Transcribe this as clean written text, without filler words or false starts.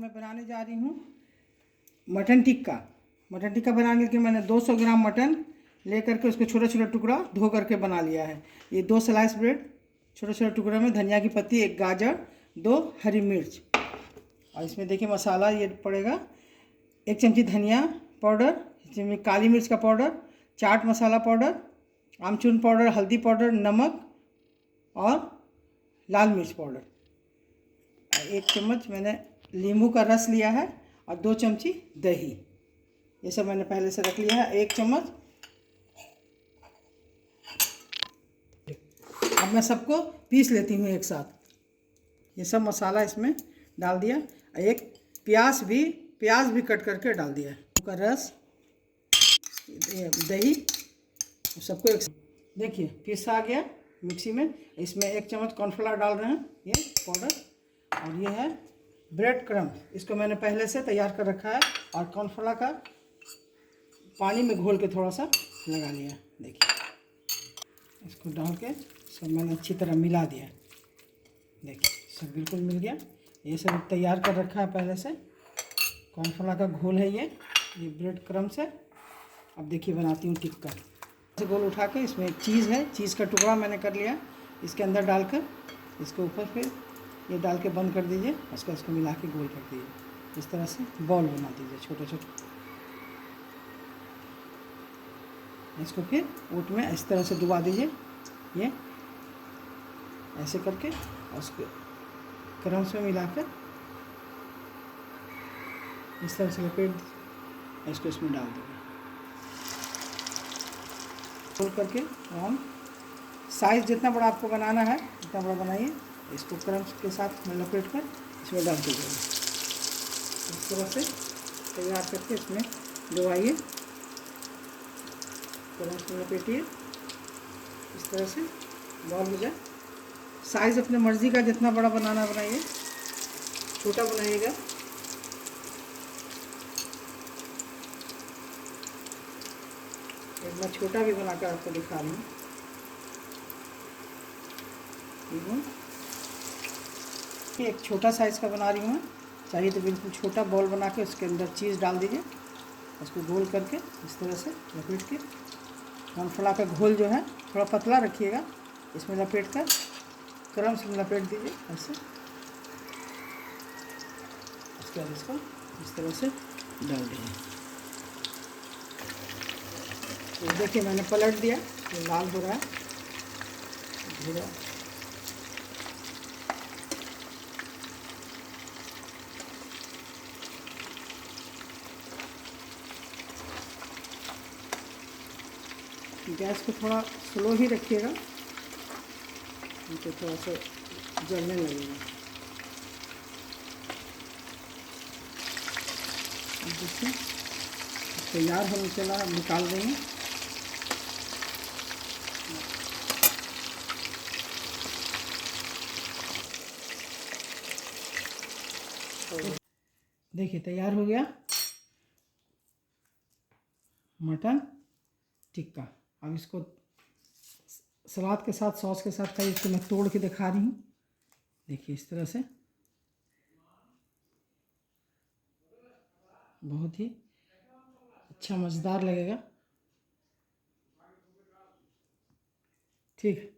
मैं बनाने जा रही हूँ मटन टिक्का। मटन टिक्का बनाने के लिए मैंने 200 ग्राम मटन लेकर के उसको छोटा छोटा टुकड़ा धो करके बना लिया है। ये 2 स्लाइस ब्रेड छोटे छोटे टुकड़े में, धनिया की पत्ती, 1 गाजर, 2 हरी मिर्च। और इसमें देखिए मसाला ये पड़ेगा 1 चमची धनिया पाउडर, इसमें काली मिर्च का पाउडर, चाट मसाला पाउडर, आमचूर पाउडर, हल्दी पाउडर, नमक और लाल मिर्च पाउडर। 1 चम्मच मैंने नींबू का रस लिया है और 2 चमची दही। ये सब मैंने पहले से रख लिया है। 1 चम्मच। अब मैं सबको पीस लेती हूँ एक साथ। ये सब मसाला इसमें डाल दिया। एक प्याज भी कट करके डाल दिया। का रस, दही, सबको एक देखिए पीस आ गया मिक्सी में। इसमें 1 चम्मच कॉर्नफ्लावर डाल रहे हैं, ये पाउडर। और ये है ब्रेड क्रम्ब, इसको मैंने पहले से तैयार कर रखा है और कॉर्नफ्लावर का पानी में घोल के थोड़ा सा लगा लिया। देखिए इसको डाल के सब मैंने अच्छी तरह मिला दिया। देखिए सब बिल्कुल मिल गया। ये सब तैयार कर रखा है पहले से, कॉर्नफ्लावर का घोल है ये ब्रेड क्रम्ब से। अब देखिए बनाती हूँ टिक्का। ऐसे गोल उठा के इसमें चीज़ है, चीज़ का टुकड़ा मैंने कर लिया, इसके अंदर डालकर इसके ऊपर फिर ये डाल के बंद कर दीजिए। इसको मिला के गोल कर दीजिए। इस तरह से बॉल बना दीजिए छोटे छोटे। इसको फिर ओट में इस तरह से डुबा दीजिए, ये ऐसे करके। और उसको क्रम्स में मिलाकर इस तरह से लपेट दीजिए। इसको इसमें डाल दीजिए, खोल करके राउंड साइज़ जितना बड़ा आपको बनाना है उतना बड़ा बनाइए। इसको क्रम्स के साथ में लपेट कर इसमें डाल दीजिए। इस तरह से तैयार करके इसमें डुबाइए, क्रम्स में लपेटिए। इस तरह से बॉल हो जाए। साइज़ अपने मर्ज़ी का जितना बड़ा बनाना बनाइए, छोटा बनाइएगा। एक मैं छोटा भी बनाकर आपको दिखा रही हूँ। एक छोटा साइज़ का बना रही हूँ। चाहिए तो बिल्कुल छोटा बॉल बना के उसके अंदर चीज़ डाल दीजिए। उसको गोल करके इस तरह से लपेट के, कॉर्नफ्लावर का घोल जो है थोड़ा पतला रखिएगा, इसमें लपेट कर क्रम्स में लपेट दीजिए ऐसे। उसके बाद इसको इस तरह से डाल दीजिए। तो देखिए मैंने पलट दिया, ये लाल हो रहा है भूरा। गैस को थोड़ा स्लो ही रखिएगा, तो थोड़ा सा जलने लगेगा। देखिए तैयार होने चला, निकाल देंगे। देखिए तैयार हो गया मटन टिक्का। अब इसको सलाद के साथ, सॉस के साथ खाइए। इसको मैं तोड़ के दिखा रही हूँ। देखिए इस तरह से बहुत ही अच्छा मज़ेदार लगेगा। ठीक।